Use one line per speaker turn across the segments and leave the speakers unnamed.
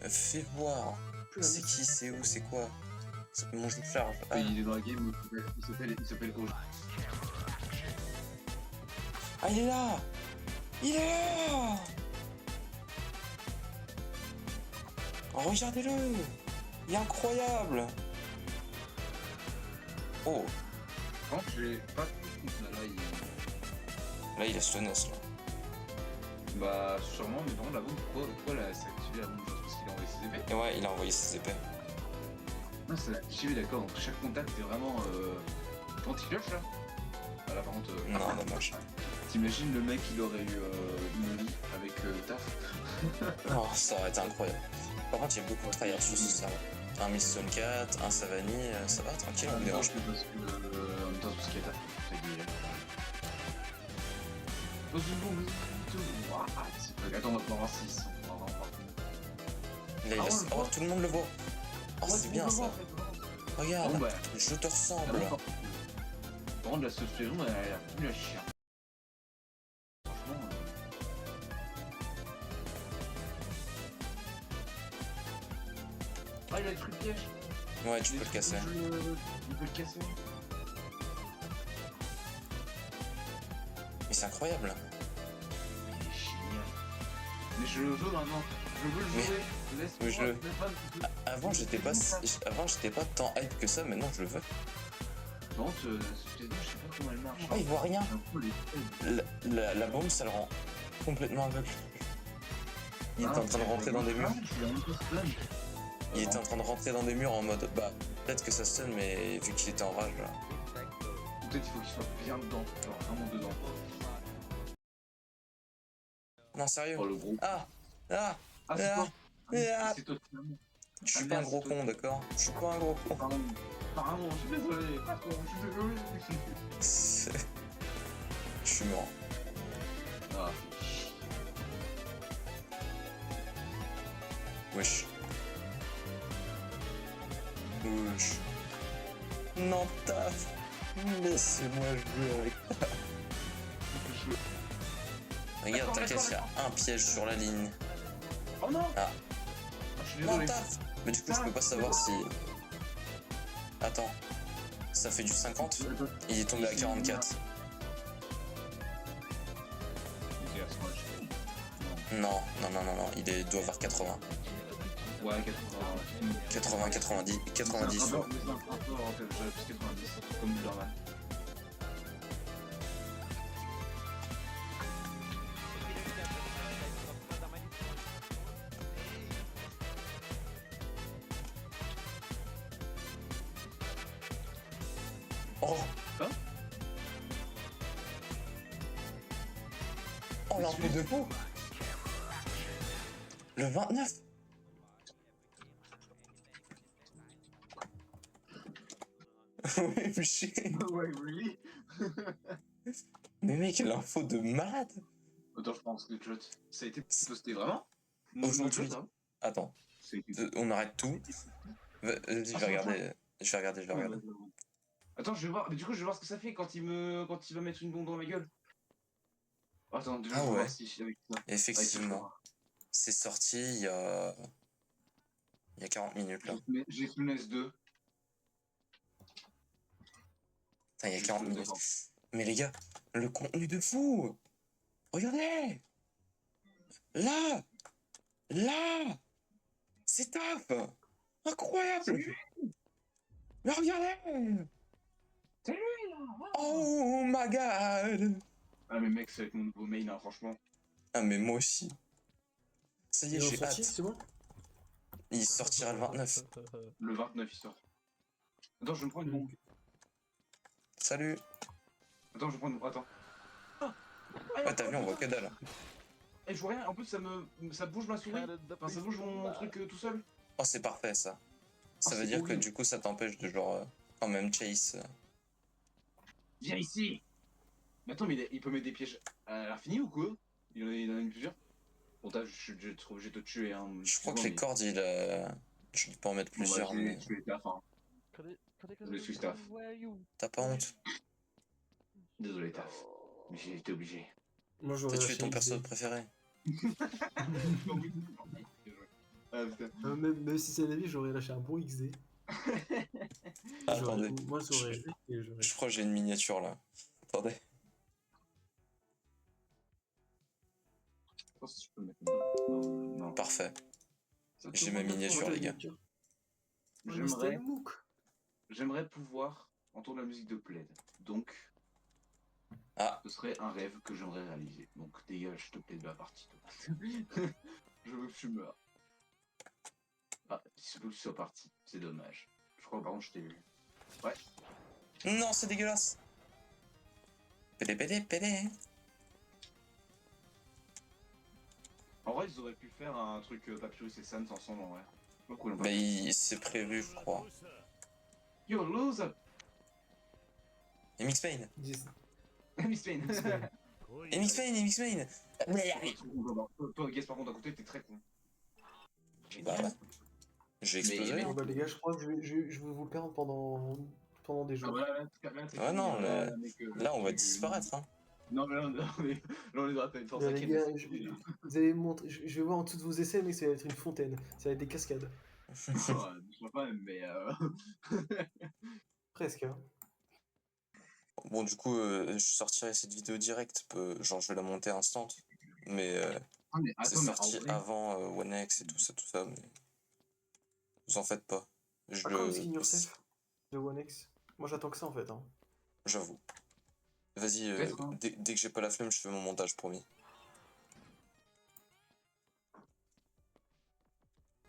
Fais voir. C'est qui, c'est où, c'est quoi? Mon jeu de charge.
Ah. Il est dans la game, il s'appelle Ojo.
Ah, il est là! Il est là! Oh, regardez-le! Il est incroyable! Oh!
Quand j'ai pas
Là, il a Stones, là.
Bah, sûrement, mais non, la bombe, pourquoi là, c'est activé la bombe? Parce qu'il a envoyé ses épées?
Et ouais, il a envoyé ses épées.
Ah, c'est activé, d'accord, donc chaque contact est vraiment. Anti-clutch là? Ah là, par contre.
Non, dommage.
T'imagines le mec, il aurait eu une vie avec taf?
Oh, ça aurait été incroyable. Par contre, il y a beaucoup de tryhards sur ce serveur. Un Milestone 4, un Savani, ça va, tranquille, on me dérange.
Parce que en même temps, tout ce qui est taf, c'est gueule. Dans une bombe, attends, on va pouvoir voir 6.
Là, oh, tout le monde le voit. Oh, c'est bien ça. Regarde,
bon, bah,
je te ressemble.
Par contre, la saison, elle a l'air plus à chier. Franchement. Ah, il a le truc piège.
Ouais, tu peux le casser.
Il peut le casser.
Mais c'est incroyable.
Il est génial. Mais je le veux maintenant. Je veux le jouer.
Mais je le... Avant, j'étais pas tant hype que ça, maintenant je le veux.
Non, je sais pas comment elle marche.
Oh, il voit rien. La bombe, ça le rend complètement aveugle. Il était en train de rentrer dans des murs. Il était en train de rentrer dans des murs en mode, bah, peut-être que ça stun, mais vu qu'il était en rage, là.
Peut-être qu'il faut qu'il soit bien dedans, genre vraiment dedans.
Non, sérieux.
Oh, le gros.
Ah,
c'est toi.
C'est toi. Je suis pas un gros con, d'accord? Je suis pas un gros con.
Pardon, je suis désolé.
Je suis mort.
Ah.
Wesh. Wesh. Non, taf. Laissez-moi jouer avec ça. Regarde, t'inquiète, il y a un piège sur la ligne.
Oh non!
Ah.
Je suis désolé.
Non, taf. Mais du coup, je peux pas savoir si... Attends. Ça fait du 50. Il est tombé à 44. Non, il doit avoir 80.
Ouais,
80, 90, 90.
Un peu plus 90, comme du normal.
Oh!
Hein?
Oh, l'info de fou! Le 29? Oui, chier.
Ouais, really?
Mais mec, l'info de malade!
Attends, je pense que ça a été posté vraiment?
Aujourd'hui. Attends, on arrête tout. Vas-y, je vais regarder.
Attends, je vais voir. Mais du coup, je vais voir ce que ça fait quand il va mettre une bombe dans ma gueule. Attends, déjà,
Ah
je vais
ouais.
voir si
Effectivement. C'est sorti il y a 40 minutes là.
J'ai Slunes 2.
Putain, il y a 40 minutes. Mais les gars, le contenu de fou! Regardez! Là! C'est top! Incroyable! Mais regardez!
C'est lui là!
Oh my god!
Ah, mais mec, ça va être mon nouveau main, hein, franchement.
Ah, mais moi aussi. Ça y est, j'ai hâte.
C'est bon?
Il sortira le 29.
Le 29, il sort. Attends, je vais me prendre une bombe.
Salut!
Attends, je vais prendre une bombe. Attends.
Ouais, t'as vu, on voit que dalle.
Eh, je vois rien. En plus, ça bouge ma souris. Enfin, ça bouge mon truc tout seul.
Oh, c'est parfait ça. Ça veut dire que du coup, ça t'empêche de genre quand même chase.
Viens ici! Mais attends, mais il peut mettre des pièges à l'infini ou quoi? Il en a une plusieurs? Bon, je vais être obligé de te tuer. Hein,
je crois que les cordes, je peux en mettre plusieurs.
Bon, bah,
mais...
je vais taf, hein. Je suis staff.
T'as pas honte?
Désolé, taf. Mais j'ai été obligé.
Moi,
T'as tué ton perso préféré.
Ah, putain.
Même si c'est la vie, j'aurais lâché un bon XD.
Attendez,
Moi, j'aurais fait et j'aurais.
je crois que j'ai une miniature là. Attendez.
Je pense que je peux mettre non.
Parfait.
Ça
J'ai
te
ma
prend 4
miniature,
fois,
les gars.
J'aimerais,
le MOOC.
j'aimerais pouvoir entendre la musique de Plaid. Donc,
Ah,
ce serait un rêve que j'aimerais réaliser. Donc, dégage, s'il te plaît, de la partie. Je veux que tu meurs. Ah, il se peut que tu sois parti. C'est dommage. Je crois, par contre, je t'ai vu. Ouais.
non, c'est dégueulasse. Pédé, pédé, pédé.
En vrai, ils auraient pu faire un truc Papyrus et Sans ensemble, en vrai. Pas cool,
Bah, c'est prévu, je crois.
Yo, loser!
Et Mixpain.
Miss Payne.
Et Mixpain, et Mixpain.
Toi, Guess, par contre, à côté, t'es très con.
Bah ouais. J'ai explosé.
Mais-
hein.
Bon, bah, les gars, je crois que je vais vous perdre pendant des
Ah
jours.
bah là, c'est
Ouais,
fini,
non,
hein,
là,
mec,
là, on va
tu-
disparaître. Hein.
Non, mais là, on est dans la peine force
Là, les
à
gars, vous allez montrer. Je vais voir en dessous de vos essais, mais ça va être une fontaine. Ça va être des cascades.
Je sais pas, mais
Presque, hein.
Bon, du coup, je sortirai cette vidéo directe. Genre, je vais la monter instant. Mais c'est
attends, mais en
sorti
vrai,
avant One X et tout ça. Mais vous en faites pas.
Ah, quand le skin yourself de One X. Moi, j'attends que ça en fait, hein.
J'avoue. Vas-y,
peut-être, hein.
dès que j'ai pas la flemme, je fais mon montage, promis.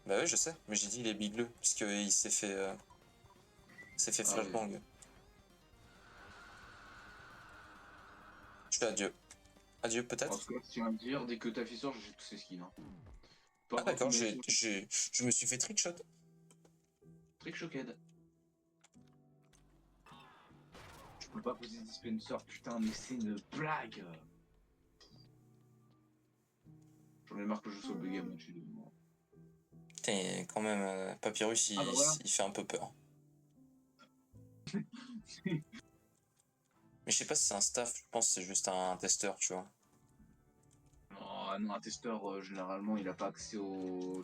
Bah oui, je sais, mais j'ai dit il est bigleux, puisqu'il s'est fait
Ah oui.
flashbang. Je fais adieu. Adieu,
En
peut-être.
tout cas, si tu vas me dire, dès que t'as fait ça, j'ai tous ces skins. Hein.
Ah d'accord, je me suis fait trickshot.
Trick Shocked. Je peux pas poser dispenser, putain, mais c'est une blague. J'en ai marre que je sois bugué à moitié de moi.
Putain, quand même, Papyrus,
Ah bah voilà.
il fait un peu peur. Mais je sais pas si c'est un staff, je pense que c'est juste un testeur, tu vois.
Oh, non, un testeur, généralement, il a pas accès aux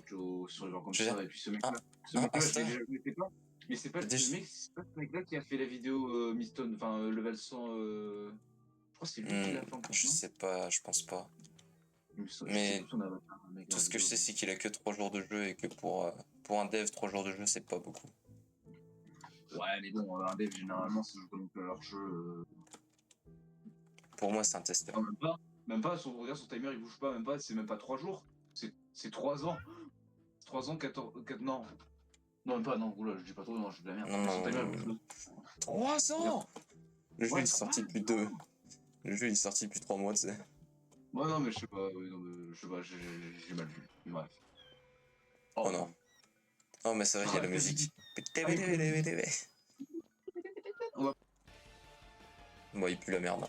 survivants comme
Je veux
ça.
dire,
Et puis ce
un
mec-là, je
staff,
l'ai déjà vu, mais c'est pas
déjà...
c'est pas ce mec-là qui a fait la vidéo Miston, enfin level 100. Je crois que c'est lui qui l'a fait en plus,
je
non?
sais pas, je pense pas.
Je sais
Mais
plus son avatar, le mec,
tout
la
ce que je
vidéo.
sais, c'est qu'il a que 3 jours de jeu et que pour un dev, 3 jours de jeu, c'est pas beaucoup.
Ouais, mais bon, un dev, généralement, ça joue pas non plus à leur jeu.
Pour moi, c'est un testeur.
Non, même pas. Même pas, regarde, son timer, il bouge pas, même pas, c'est même pas 3 jours. C'est 3 ans. 3 ans, 14, non. Non, même pas, non, oula, je dis pas trop, non, je dis de la merde.
Non,
Mais son timer, il
non,
bouge.
3 ans! Le jeu
Ouais,
il est
ça
sorti
va,
depuis 2. Le jeu il est sorti depuis 3 mois, tu sais.
ouais, non, mais je sais pas, oui, non, mais je sais pas, j'ai mal vu. Bref.
Oh non. Oh, mais c'est vrai, il y a la musique. Bon, il pue la merde.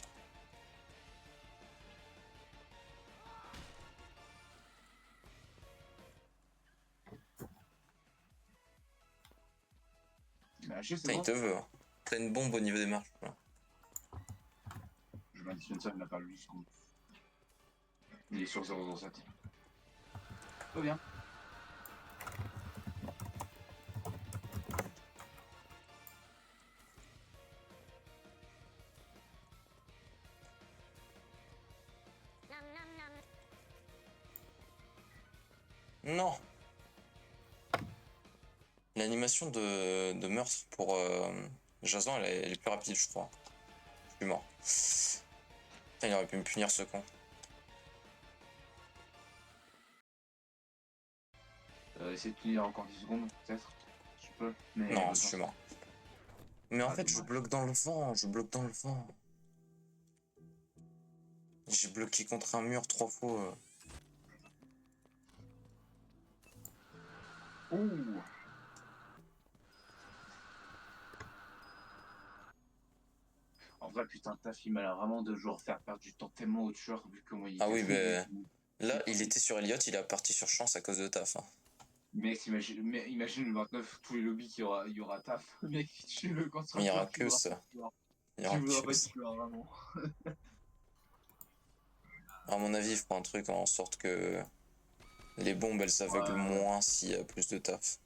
Mais Haché, c'est
Putain, il
bon.
te veut. Hein. T'as une bombe au niveau des marches. Là.
Je m'additionne ça, il n'a pas lu ce coup. Il est sur 007. Tout bien.
Non. L'animation de meurtre pour Jason, elle est plus rapide, je crois. Je suis mort. Putain, il aurait pu me punir, ce con.
Essaye de tenir encore 10 secondes, peut-être. Je peux. Mais
Non, je suis mort. Mais en fait, je
dommage.
bloque dans le vent. Je bloque dans le vent. J'ai bloqué contre un mur 3 fois.
Ouh. En vrai, putain, ta film, elle a vraiment de jouer faire perdre du temps tellement au tueur, vu comment il
Ah oui,
était.
là, il était sur Elliot, il est parti sur chance à cause de taf. Hein.
Mec, imagine le 29, tous les lobbies il y aura taf. Mec, tu le quand tu
Mais il n'y
seras
aura
tueur, tu
que
voudras pas
ça.
être tueur.
Il y
Tu
aura
voudras
que
pas être
ça.
tueur, vraiment.
À mon avis, il fera un truc en sorte que Les bombes, elles aveuglent
Ouais.
moins s'il y a plus de taf.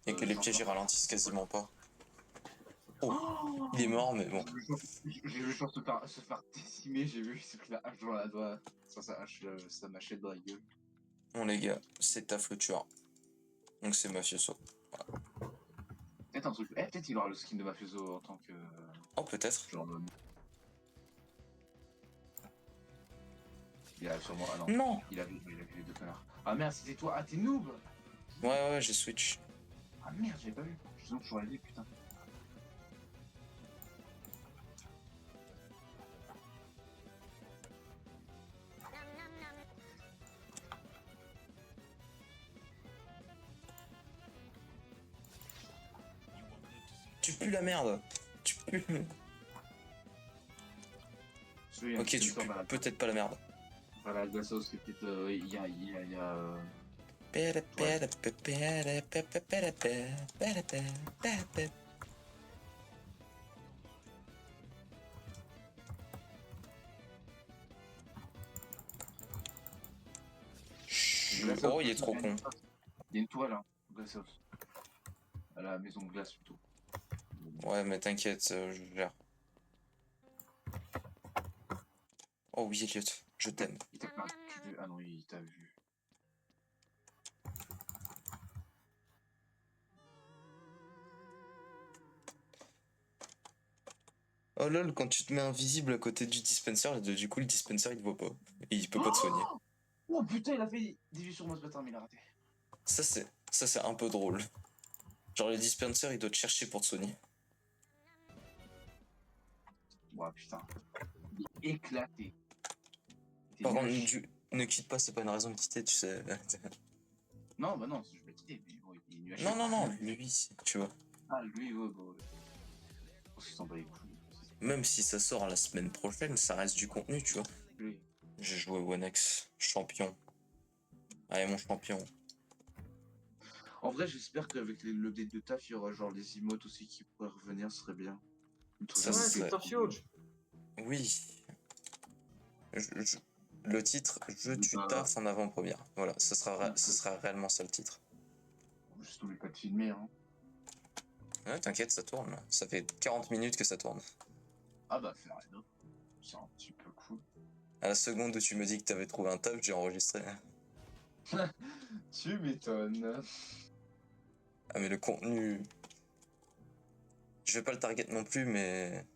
Et que les pièges, ils ralentissent quasiment pas. Oh, il est mort, mais bon.
J'ai vu le joueur se faire décimer, j'ai vu, il s'est pris la hache dans la doigt. Sa hache, sa machette dans la gueule.
Bon, les gars, c'est taf le tueur. Donc c'est Mafioso.
Peut-être un truc. Peut-être il aura le skin de Mafioso en tant que.
Oh, peut-être.
Genre. Il a sûrement. Ah non.
Non.
Il a vu les deux connards. Ah merde, c'était toi. Ah, t'es noob.
Ouais, j'ai switch.
Ah merde, j'avais pas vu. Sinon, je j'aurais dit, putain.
Tu pues la merde. Tu pues. Ok, tu pues peut-être pas la merde.
Voilà, la sauce, c'est peut-être. Il y a.
Oh, il est trop con.
Il y a une toile, hein, glaceos. À la maison de glace plutôt.
Ouais, mais t'inquiète, je gère. Oh oui, Elliot, je t'aime.
Il t'a pas vu. Ah non, il t'a vu.
Oh lol, quand tu te mets invisible à côté du dispenser, du coup le dispenser il te voit pas. Et il peut pas te soigner.
Oh putain, il a fait des vues sur moi ce matin, mais il a raté.
Ça c'est un peu drôle. Genre le dispenser il doit te chercher pour te soigner.
Ouais, putain. Il est éclaté.
Par contre, ne quitte pas, c'est pas une raison de quitter, tu sais.
Non, bah non, je vais quitter, mais bon, il est nul à chier.
Non, lui, tu vois.
Ah, lui, ouais, bah ouais. Parce qu'il s'en bat les couilles.
Même si ça sort la semaine prochaine, ça reste du contenu, tu vois.
Lui.
J'ai joué One X, champion. Allez, mon champion.
En vrai, j'espère qu'avec l'update de taf, il y aura genre les emotes aussi qui pourraient revenir, ce serait bien.
Ça
Ouais,
serait-
c'est Top Huge.
Oui. Le titre, je tue
Bah,
taf en avant-première. Voilà, ce sera réellement ça le titre.
juste oublie pas de filmer, hein.
Ouais, t'inquiète, ça tourne. Ça fait 40 minutes que ça tourne.
Ah bah, faire rien. C'est un petit peu cool.
À la seconde où tu me dis que t'avais trouvé un taf, j'ai enregistré.
Tu m'étonnes.
Ah, mais le contenu. Je vais pas le target non plus, mais.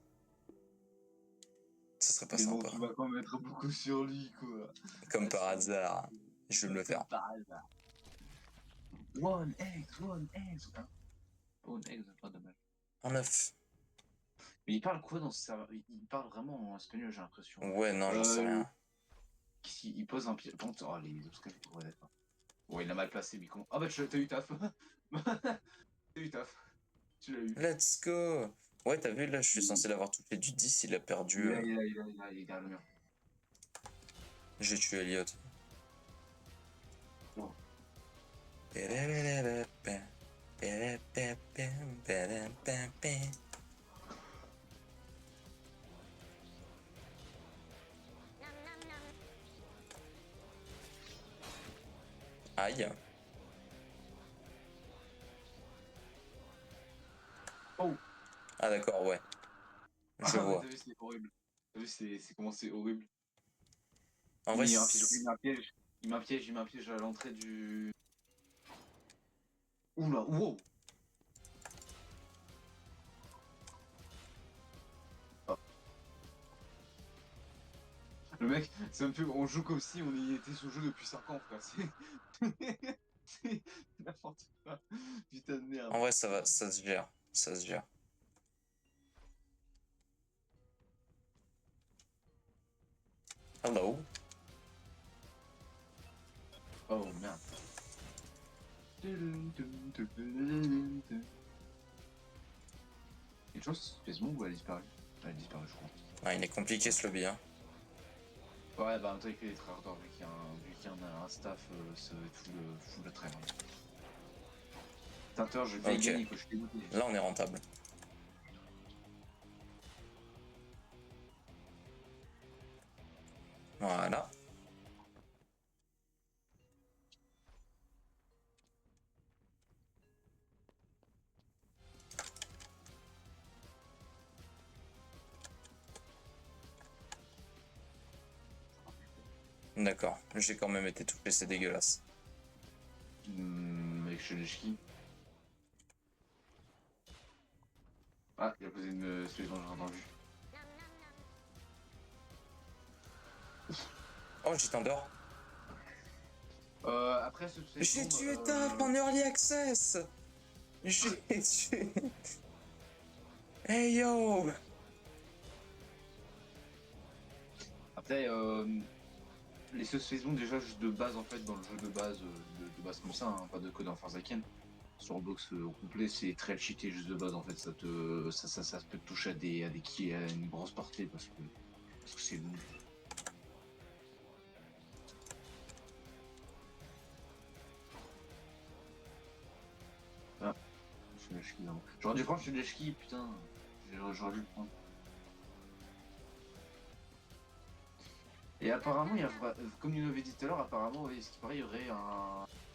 Ça serait pas
Mais bon,
sympa.
tu vas quand même être beaucoup sur lui, quoi.
Comme par hasard. Je vais me le faire.
Par hasard. One egg, hein. One egg, c'est pas dommage.
En 9.
Mais il parle quoi dans ce serveur? Il parle vraiment en espagnol, j'ai l'impression.
Ouais, non, j'en sais rien.
Il pose un pied. Oh, les obstacles, ouais, d'accord. Ouais, il a mal placé, mais comment. Ah bah, t'as eu taf. T'as eu taf. Tu l'as eu.
Let's go! Ouais, t'as vu, là, je suis censé l'avoir touché du 10, il a perdu.
Il est derrière le mur.
J'ai tué Elliot.
Oh.
Aïe.
Oh.
Ah d'accord, ouais. Je vois.
T'as vu, c'est horrible. T'as vu, c'est comment c'est horrible.
En vrai,
Il met un piège. Il met un piège à l'entrée du. Oula, wow! Oh. Le mec, c'est un peu. On joue comme si on y était sur le jeu depuis 5 ans, frère. C'est n'importe quoi. Putain de merde.
En vrai, ça va, ça se gère. Ça se gère. Hello.
Oh merde. Quelque chose, Facebook ou elle a disparu? Elle a disparu, je crois.
Ah, il est compliqué ce lobby, hein.
Ouais, bah en même temps, il fait des très rares vu qu'il y a un staff, ça va être full de très rare. Tinteur, je vais
Ok.
gagner, quoi, je suis dégoûté.
Là, on est rentable. Voilà. D'accord, j'ai quand même été touché, c'est dégueulasse.
Avec Sheneshki. Ah, il a posé une explosion, j'ai entendu.
Oh, j'y t'endors.
Après ce
J'ai
saison,
tué Taf en early access. J'ai tué. Hey yo.
Après, les saisons déjà juste de base en fait dans le jeu de base, de base comme ça, hein, pas de code en Forsaken. Sur le box au complet, c'est très cheaté juste de base en fait. Ça peut te toucher à une grosse portée parce que c'est bon. Ah, Sheneshki, non. J'aurais dû prendre Sheneshki, putain. J'aurais dû le prendre. Et apparemment, il y a comme il l'avait dit tout à l'heure, apparemment, oui, ce qui paraît, il y aurait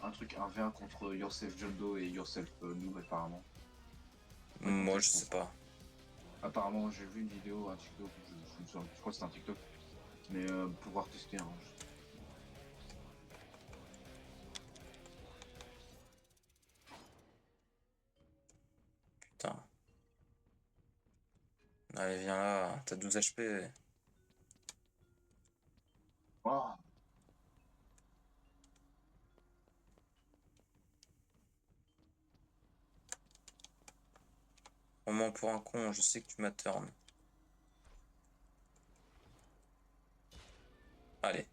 un truc, un V1 contre Yourself John Doe et Yourself Noob, apparemment.
Moi, je sais pas.
Apparemment, j'ai vu une vidéo, un TikTok, je crois que c'était un TikTok, mais pouvoir tester. Hein,
Putain. Allez, viens là, t'as 12 HP.
Oh,
On ment pour un con, je sais que tu m'atturnes. Allez,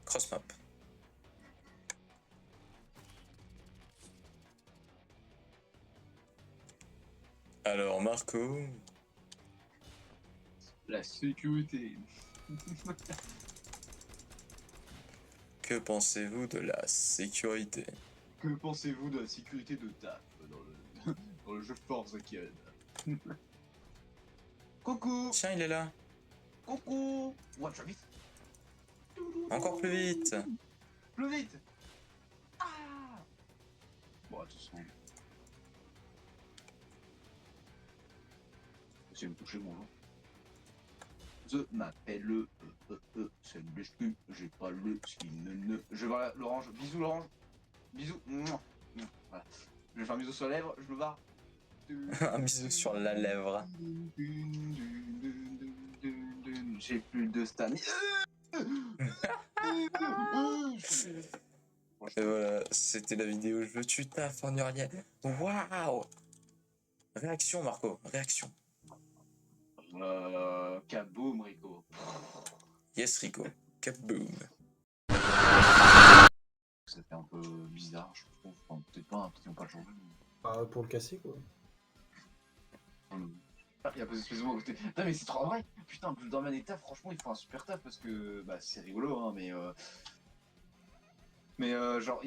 cross map. Alors, Marco.
la sécurité.
Que pensez-vous de la sécurité?
Que pensez-vous de la sécurité de TAF dans le jeu Forsaken? Coucou.
Tiens, il est là.
Coucou. Ouais, tu vas vite.
Encore plus vite.
Plus vite. Ah. Bon, de toute façon. C'est me toucher mon nom. Je m'appelle c'est le BHQ, j'ai pas le skin. Je vais voir l'orange. Bisous l'orange. Bisous. Mouah. Voilà. Je vais faire un bisou sur la lèvre, je me barre.
Un bisou sur la lèvre.
J'ai plus de stamina.
Et voilà, c'était la vidéo Je tue Taf en early. Waouh! Réaction, Marco, réaction.
Kaboom, Rico.
Yes, Rico. Kaboom.
Ça fait un peu bizarre, je trouve. Enfin, peut-être pas, peut-être qu'ils n'ont pas changé.
Ah, pour le casser, quoi.
Ah, il y a pas d'espèce de à côté. Putain, mais c'est trop vrai. Putain, dans Manetta, franchement, ils font un super taf parce que bah, c'est rigolo, hein, mais genre.